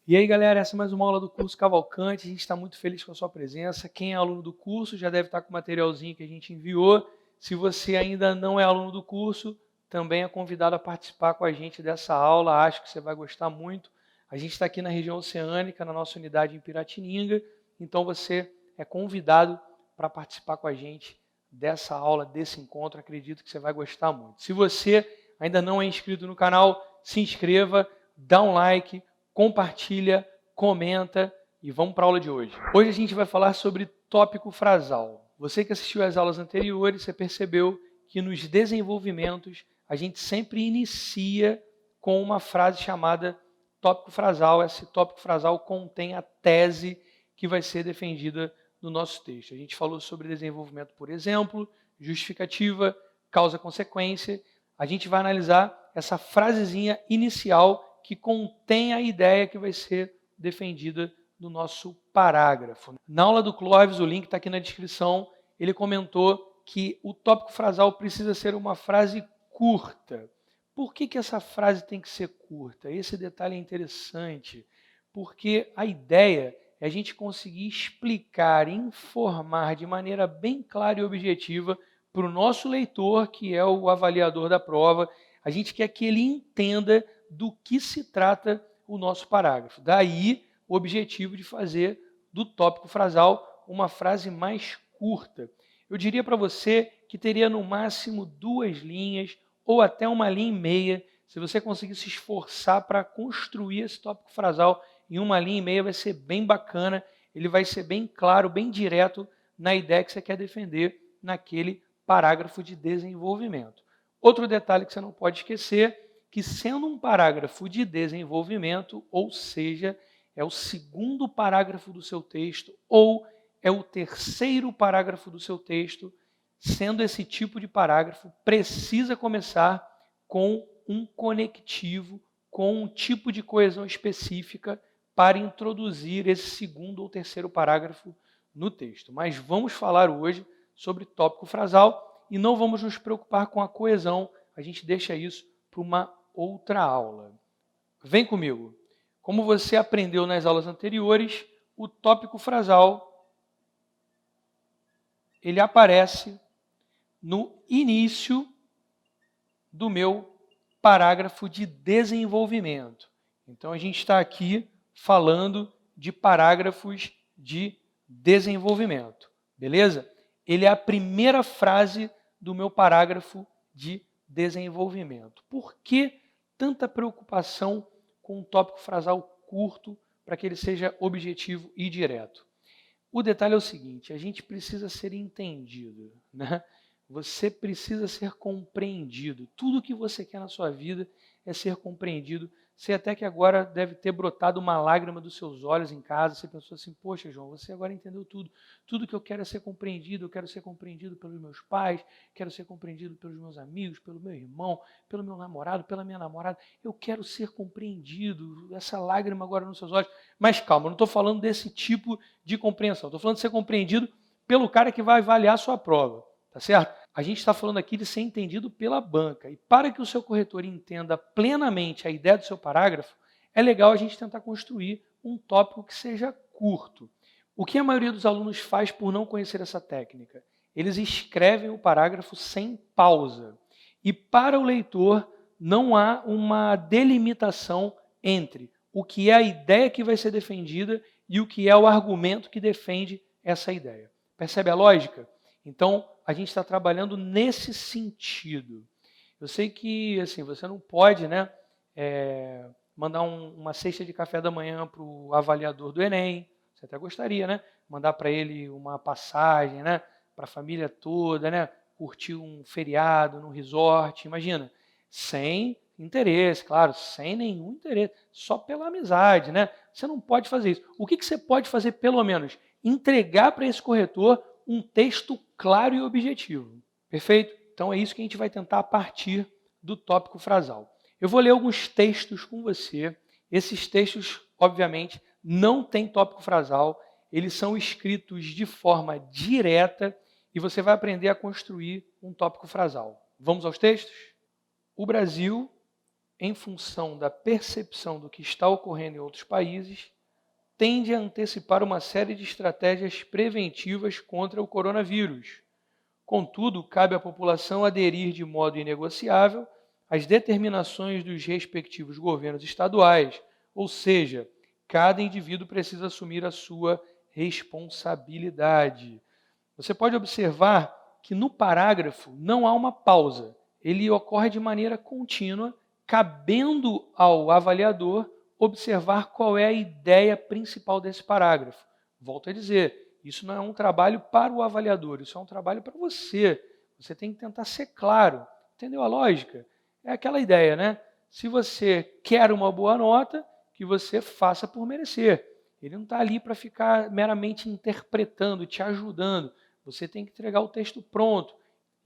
E aí, galera, essa é mais uma aula do curso Cavalcante. A gente está muito feliz com a sua presença. Quem é aluno do curso já deve estar com o materialzinho que a gente enviou. Se você ainda não é aluno do curso, também é convidado a participar com a gente dessa aula. Acho que você vai gostar muito. A gente está aqui na região oceânica, na nossa unidade em Piratininga. Então, você é convidado para participar com a gente dessa aula, desse encontro. Acredito que você vai gostar muito. Se você ainda não é inscrito no canal, se inscreva, dá um like, compartilha, comenta e vamos para a aula de hoje. Hoje a gente vai falar sobre tópico frasal. Você que assistiu às aulas anteriores, você percebeu que nos desenvolvimentos a gente sempre inicia com uma frase chamada tópico frasal. Esse tópico frasal contém a tese que vai ser defendida no nosso texto. A gente falou sobre desenvolvimento por exemplo, justificativa, causa-consequência. A gente vai analisar essa frasezinha inicial que contém a ideia que vai ser defendida no nosso parágrafo. Na aula do Clóvis, o link está aqui na descrição, ele comentou que o tópico frasal precisa ser uma frase curta. Por que essa frase tem que ser curta? Esse detalhe é interessante, porque a ideia é a gente conseguir explicar, informar de maneira bem clara e objetiva para o nosso leitor, que é o avaliador da prova. A gente quer que ele entenda do que se trata o nosso parágrafo. Daí o objetivo de fazer do tópico frasal uma frase mais curta. Eu diria para você que teria no máximo 2 linhas ou até 1 linha e meia. Se você conseguir se esforçar para construir esse tópico frasal em 1 linha e meia, vai ser bem bacana. Ele vai ser bem claro, bem direto na ideia que você quer defender naquele parágrafo de desenvolvimento. Outro detalhe que você não pode esquecer, que sendo um parágrafo de desenvolvimento, ou seja, é o segundo parágrafo do seu texto, ou é o terceiro parágrafo do seu texto, sendo esse tipo de parágrafo, precisa começar com um conectivo, com um tipo de coesão específica para introduzir esse segundo ou terceiro parágrafo no texto. Mas vamos falar hoje sobre tópico frasal e não vamos nos preocupar com a coesão, a gente deixa isso para uma outra aula. Vem comigo. Como você aprendeu nas aulas anteriores, o tópico frasal ele aparece no início do meu parágrafo de desenvolvimento. Então a gente está aqui falando de parágrafos de desenvolvimento, beleza? Ele é a primeira frase do meu parágrafo de desenvolvimento. Por que tanta preocupação com um tópico frasal curto para que ele seja objetivo e direto? O detalhe é o seguinte, a gente precisa ser entendido, né? Você precisa ser compreendido. Tudo que você quer na sua vida é ser compreendido. Sei até que agora deve ter brotado uma lágrima dos seus olhos em casa. Você pensou assim, poxa, João, você agora entendeu tudo. Tudo que eu quero é ser compreendido. Eu quero ser compreendido pelos meus pais, quero ser compreendido pelos meus amigos, pelo meu irmão, pelo meu namorado, pela minha namorada. Eu quero ser compreendido. Essa lágrima agora nos seus olhos. Mas calma, eu não estou falando desse tipo de compreensão. Estou falando de ser compreendido pelo cara que vai avaliar a sua prova. Tá certo? A gente está falando aqui de ser entendido pela banca. E para que o seu corretor entenda plenamente a ideia do seu parágrafo, é legal a gente tentar construir um tópico que seja curto. O que a maioria dos alunos faz por não conhecer essa técnica? Eles escrevem o parágrafo sem pausa. E para o leitor não há uma delimitação entre o que é a ideia que vai ser defendida e o que é o argumento que defende essa ideia. Percebe a lógica? Então, a gente está trabalhando nesse sentido. Eu sei que assim, você não pode, né, mandar uma cesta de café da manhã para o avaliador do Enem, você até gostaria, né? Mandar para ele uma passagem, né, para a família toda, né, curtir um feriado num resort, imagina, sem interesse, claro, sem nenhum interesse, só pela amizade, né? Você não pode fazer isso. O que você pode fazer, pelo menos? Entregar para esse corretor um texto claro e objetivo. Perfeito? Então é isso que a gente vai tentar a partir do tópico frasal. Eu vou ler alguns textos com você. Esses textos, obviamente, não têm tópico frasal. Eles são escritos de forma direta e você vai aprender a construir um tópico frasal. Vamos aos textos? O Brasil, em função da percepção do que está ocorrendo em outros países, tende a antecipar uma série de estratégias preventivas contra o coronavírus. Contudo, cabe à população aderir de modo inegociável às determinações dos respectivos governos estaduais, ou seja, cada indivíduo precisa assumir a sua responsabilidade. Você pode observar que no parágrafo não há uma pausa, ele ocorre de maneira contínua, cabendo ao avaliador observar qual é a ideia principal desse parágrafo. Volto a dizer, isso não é um trabalho para o avaliador, isso é um trabalho para você. Você tem que tentar ser claro. Entendeu a lógica? É aquela ideia, né? Se você quer uma boa nota, que você faça por merecer. Ele não está ali para ficar meramente interpretando, te ajudando. Você tem que entregar o texto pronto.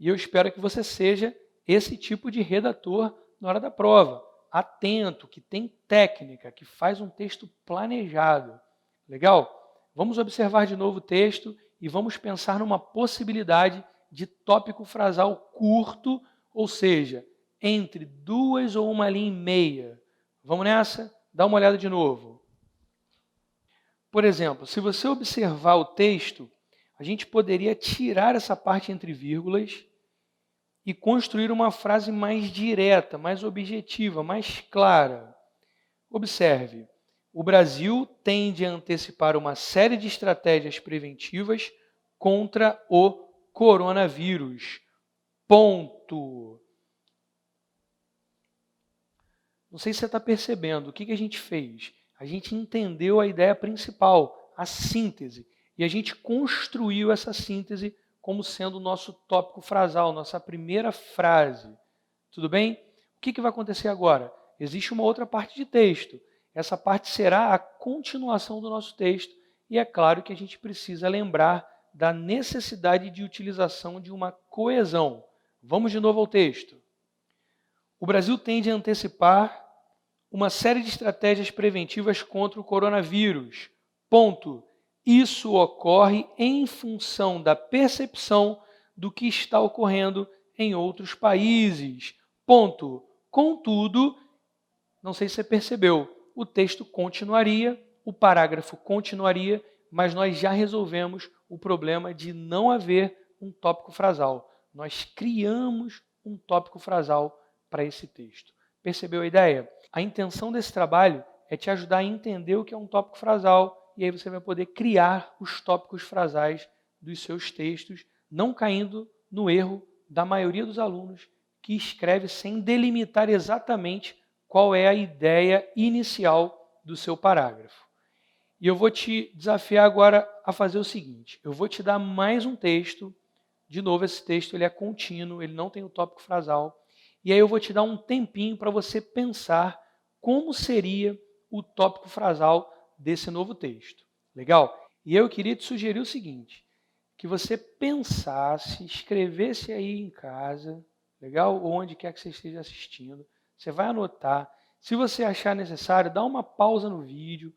E eu espero que você seja esse tipo de redator na hora da prova. Atento, que tem técnica, que faz um texto planejado. Legal? Vamos observar de novo o texto e vamos pensar numa possibilidade de tópico frasal curto, ou seja, entre 2 ou 1 linha e meia. Vamos nessa? Dá uma olhada de novo. Por exemplo, se você observar o texto, a gente poderia tirar essa parte entre vírgulas e construir uma frase mais direta, mais objetiva, mais clara. Observe, o Brasil tende a antecipar uma série de estratégias preventivas contra o coronavírus. Ponto. Não sei se você está percebendo o que a gente fez. A gente entendeu a ideia principal, a síntese, e a gente construiu essa síntese como sendo o nosso tópico frasal, nossa primeira frase. Tudo bem? O que vai acontecer agora? Existe uma outra parte de texto. Essa parte será a continuação do nosso texto, e é claro que a gente precisa lembrar da necessidade de utilização de uma coesão. Vamos de novo ao texto. O Brasil tende a antecipar uma série de estratégias preventivas contra o coronavírus. Ponto. Isso ocorre em função da percepção do que está ocorrendo em outros países. Ponto. Contudo, não sei se você percebeu, o texto continuaria, o parágrafo continuaria, mas nós já resolvemos o problema de não haver um tópico frasal. Nós criamos um tópico frasal para esse texto. Percebeu a ideia? A intenção desse trabalho é te ajudar a entender o que é um tópico frasal e aí você vai poder criar os tópicos frasais dos seus textos, não caindo no erro da maioria dos alunos que escreve sem delimitar exatamente qual é a ideia inicial do seu parágrafo. E eu vou te desafiar agora a fazer o seguinte, eu vou te dar mais um texto, de novo esse texto ele é contínuo, ele não tem o tópico frasal, e aí eu vou te dar um tempinho para você pensar como seria o tópico frasal desse novo texto. Legal? E eu queria te sugerir o seguinte, que você pensasse, escrevesse aí em casa, legal? Ou onde quer que você esteja assistindo, você vai anotar. Se você achar necessário, dá uma pausa no vídeo,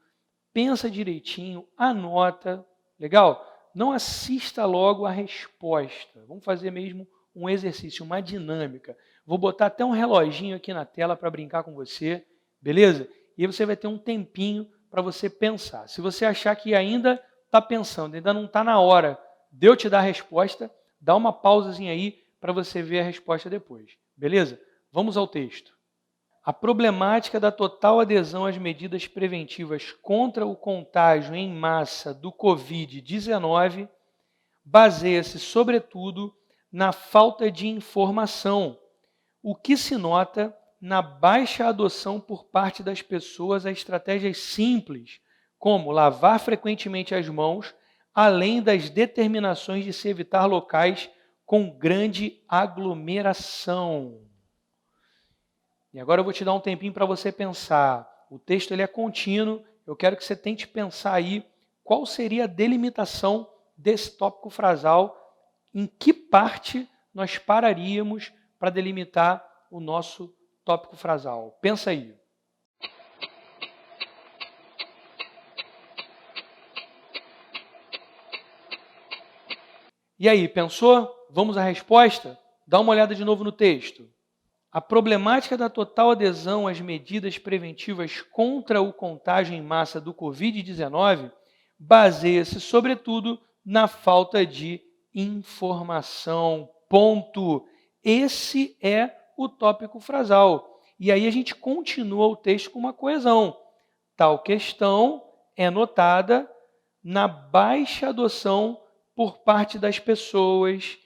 pensa direitinho, anota, legal? Não assista logo a resposta. Vamos fazer mesmo um exercício, uma dinâmica. Vou botar até um reloginho aqui na tela para brincar com você, beleza? E aí você vai ter um tempinho para você pensar. Se você achar que ainda está pensando, ainda não está na hora de eu te dar a resposta, dá uma pausazinha aí para você ver a resposta depois, beleza? Vamos ao texto. A problemática da total adesão às medidas preventivas contra o contágio em massa do Covid-19 baseia-se, sobretudo, na falta de informação, o que se nota na baixa adoção por parte das pessoas a estratégias simples, como lavar frequentemente as mãos, além das determinações de se evitar locais com grande aglomeração. E agora eu vou te dar um tempinho para você pensar. O texto ele é contínuo, eu quero que você tente pensar aí qual seria a delimitação desse tópico frasal, em que parte nós pararíamos para delimitar o nosso tópico frasal. Pensa aí. E aí, pensou? Vamos à resposta? Dá uma olhada de novo no texto. A problemática da total adesão às medidas preventivas contra o contágio em massa do Covid-19 baseia-se, sobretudo, na falta de informação. Ponto. Esse é o tópico frasal. E aí a gente continua o texto com uma coesão. Tal questão é notada na baixa adoção por parte das pessoas.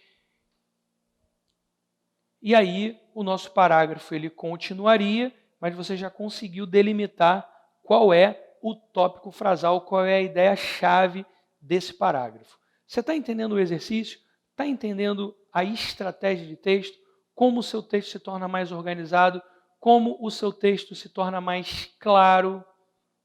E aí o nosso parágrafo ele continuaria, mas você já conseguiu delimitar qual é o tópico frasal, qual é a ideia-chave desse parágrafo. Você está entendendo o exercício? Está entendendo a estratégia de texto? Como o seu texto se torna mais organizado? Como o seu texto se torna mais claro?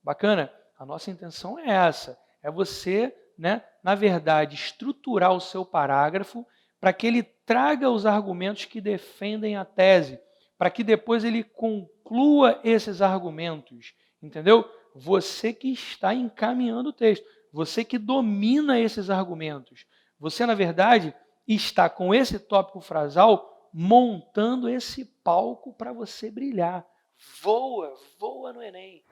Bacana? A nossa intenção é essa, é você, na verdade, estruturar o seu parágrafo para que ele traga os argumentos que defendem a tese, para que depois ele conclua esses argumentos, entendeu? Você que está encaminhando o texto, você que domina esses argumentos, você, na verdade, está com esse tópico frasal montando esse palco para você brilhar. Voa, voa no Enem.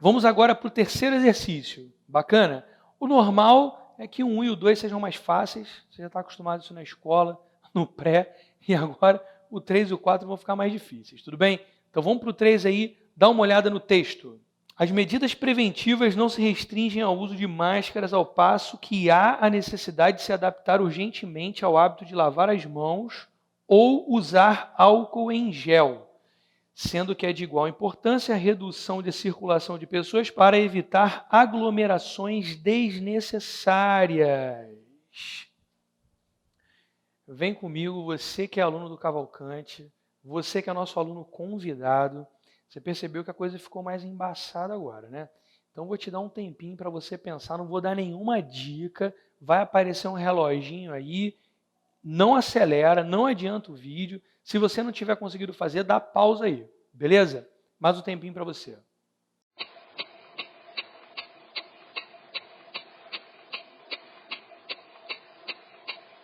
Vamos agora para o terceiro exercício. Bacana? O normal é que o 1 e o 2 sejam mais fáceis. Você já está acostumado a isso na escola, no pré. E agora o 3 e o 4 vão ficar mais difíceis. Tudo bem? Então vamos para o 3 aí. Dá uma olhada no texto. As medidas preventivas não se restringem ao uso de máscaras, ao passo que há a necessidade de se adaptar urgentemente ao hábito de lavar as mãos ou usar álcool em gel, sendo que é de igual importância a redução de circulação de pessoas para evitar aglomerações desnecessárias. Vem comigo, você que é aluno do Cavalcante, você que é nosso aluno convidado, você percebeu que a coisa ficou mais embaçada agora, né? Então vou te dar um tempinho para você pensar, não vou dar nenhuma dica, vai aparecer um reloginho aí, não acelera, não adianta o vídeo. Se você não tiver conseguido fazer, dá pausa aí, beleza? Mais um tempinho para você.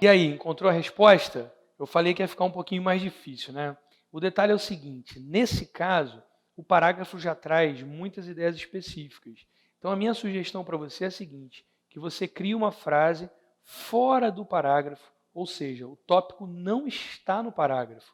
E aí, encontrou a resposta? Eu falei que ia ficar um pouquinho mais difícil, né? O detalhe é o seguinte, nesse caso, o parágrafo já traz muitas ideias específicas. Então a minha sugestão para você é a seguinte, que você crie uma frase fora do parágrafo, ou seja, o tópico não está no parágrafo.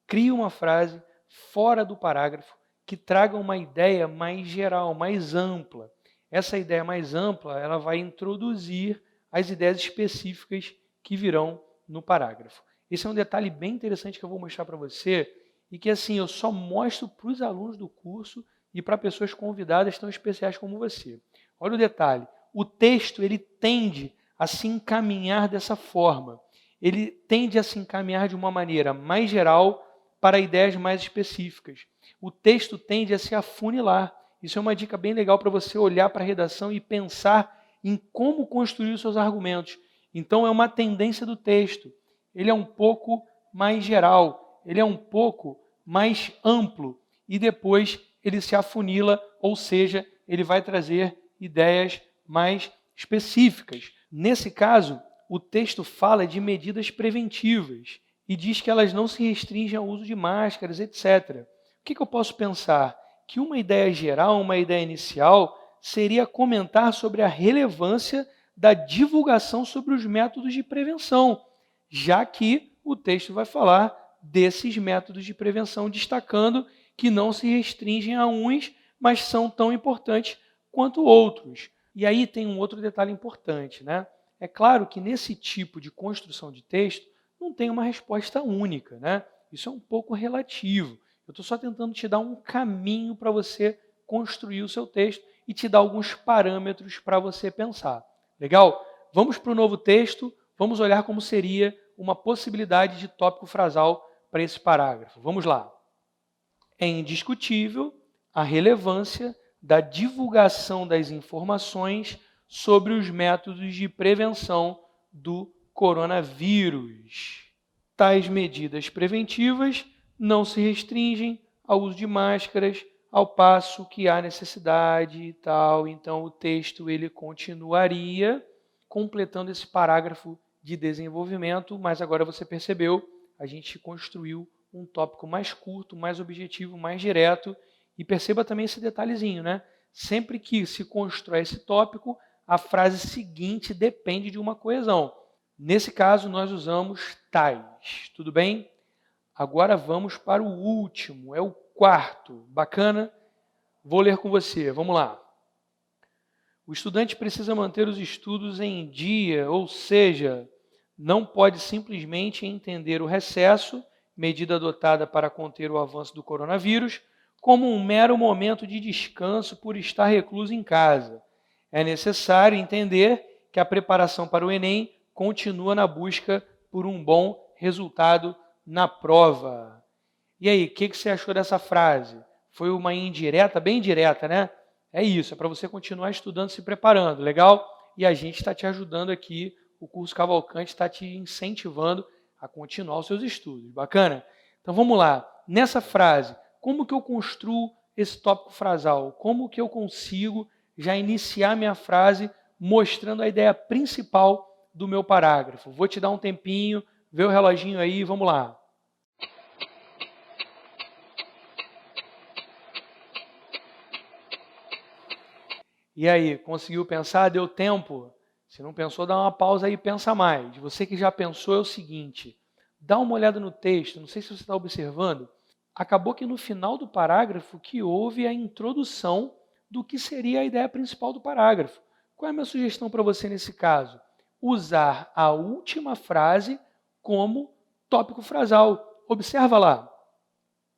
Crie uma frase fora do parágrafo que traga uma ideia mais geral, mais ampla. Essa ideia mais ampla, ela vai introduzir as ideias específicas que virão no parágrafo. Esse é um detalhe bem interessante que eu vou mostrar para você e que assim eu só mostro para os alunos do curso e para pessoas convidadas tão especiais como você. Olha o detalhe, o texto ele tende a se encaminhar dessa forma. Ele tende a se encaminhar de uma maneira mais geral para ideias mais específicas. O texto tende a se afunilar. Isso é uma dica bem legal para você olhar para a redação e pensar em como construir os seus argumentos. Então é uma tendência do texto. Ele é um pouco mais geral, ele é um pouco mais amplo e depois ele se afunila, ou seja, ele vai trazer ideias mais específicas. Nesse caso, o texto fala de medidas preventivas e diz que elas não se restringem ao uso de máscaras, etc. O que eu posso pensar? Que uma ideia geral, uma ideia inicial, seria comentar sobre a relevância da divulgação sobre os métodos de prevenção, já que o texto vai falar desses métodos de prevenção, destacando que não se restringem a uns, mas são tão importantes quanto outros. E aí tem um outro detalhe importante, né? É claro que nesse tipo de construção de texto não tem uma resposta única, né? Isso é um pouco relativo. Eu estou só tentando te dar um caminho para você construir o seu texto e te dar alguns parâmetros para você pensar. Legal? Vamos para o novo texto, vamos olhar como seria uma possibilidade de tópico frasal para esse parágrafo. Vamos lá. É indiscutível a relevância da divulgação das informações sobre os métodos de prevenção do coronavírus. Tais medidas preventivas não se restringem ao uso de máscaras, ao passo que há necessidade e tal. Então, o texto ele continuaria completando esse parágrafo de desenvolvimento, mas agora você percebeu, a gente construiu um tópico mais curto, mais objetivo, mais direto. E perceba também esse detalhezinho, né? Sempre que se constrói esse tópico, a frase seguinte depende de uma coesão. Nesse caso, nós usamos tais. Tudo bem? Agora vamos para o último, é o quarto. Bacana? Vou ler com você, vamos lá. O estudante precisa manter os estudos em dia, ou seja, não pode simplesmente entender o recesso, medida adotada para conter o avanço do coronavírus, como um mero momento de descanso por estar recluso em casa. É necessário entender que a preparação para o Enem continua na busca por um bom resultado na prova. E aí, o que você achou dessa frase? Foi uma indireta, bem direta, né? É isso, é para você continuar estudando, se preparando, legal? E a gente está te ajudando aqui, o curso Cavalcante está te incentivando a continuar os seus estudos, bacana? Então vamos lá, nessa frase, como que eu construo esse tópico frasal? Como que eu consigo já iniciar minha frase mostrando a ideia principal do meu parágrafo? Vou te dar um tempinho, vê o reloginho aí, vamos lá. E aí, conseguiu pensar? Deu tempo? Se não pensou, dá uma pausa aí e pensa mais. Você que já pensou é o seguinte, dá uma olhada no texto, não sei se você está observando, acabou que no final do parágrafo que houve a introdução do que seria a ideia principal do parágrafo. Qual é a minha sugestão para você nesse caso? Usar a última frase como tópico frasal. Observa lá.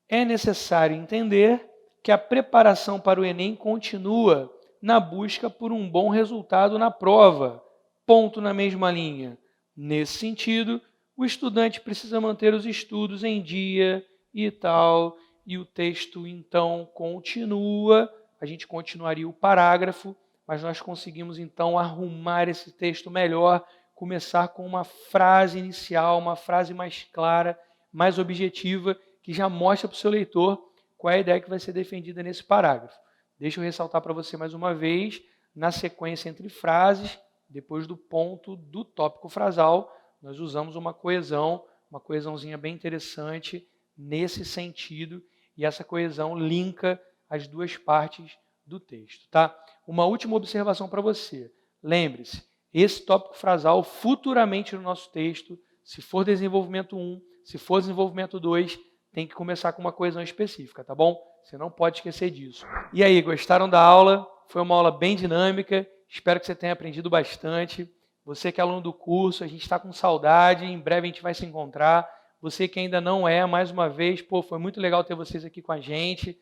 É necessário entender que a preparação para o Enem continua na busca por um bom resultado na prova. Ponto na mesma linha. Nesse sentido, o estudante precisa manter os estudos em dia e tal, e o texto então continua, a gente continuaria o parágrafo, mas nós conseguimos então arrumar esse texto melhor, começar com uma frase inicial, uma frase mais clara, mais objetiva, que já mostra para o seu leitor qual é a ideia que vai ser defendida nesse parágrafo. Deixa eu ressaltar para você mais uma vez, na sequência entre frases, depois do ponto do tópico frasal, nós usamos uma coesãozinha bem interessante nesse sentido, e essa coesão linka as duas partes do texto. Tá? Uma última observação para você. Lembre-se, esse tópico frasal futuramente no nosso texto, se for desenvolvimento 1, se for desenvolvimento 2, tem que começar com uma coesão específica, tá bom? Você não pode esquecer disso. E aí, gostaram da aula? Foi uma aula bem dinâmica, espero que você tenha aprendido bastante. Você que é aluno do curso, a gente está com saudade, em breve a gente vai se encontrar. Você que ainda não é, mais uma vez, foi muito legal ter vocês aqui com a gente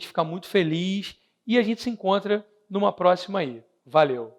fica muito feliz e a gente se encontra numa próxima aí. Valeu!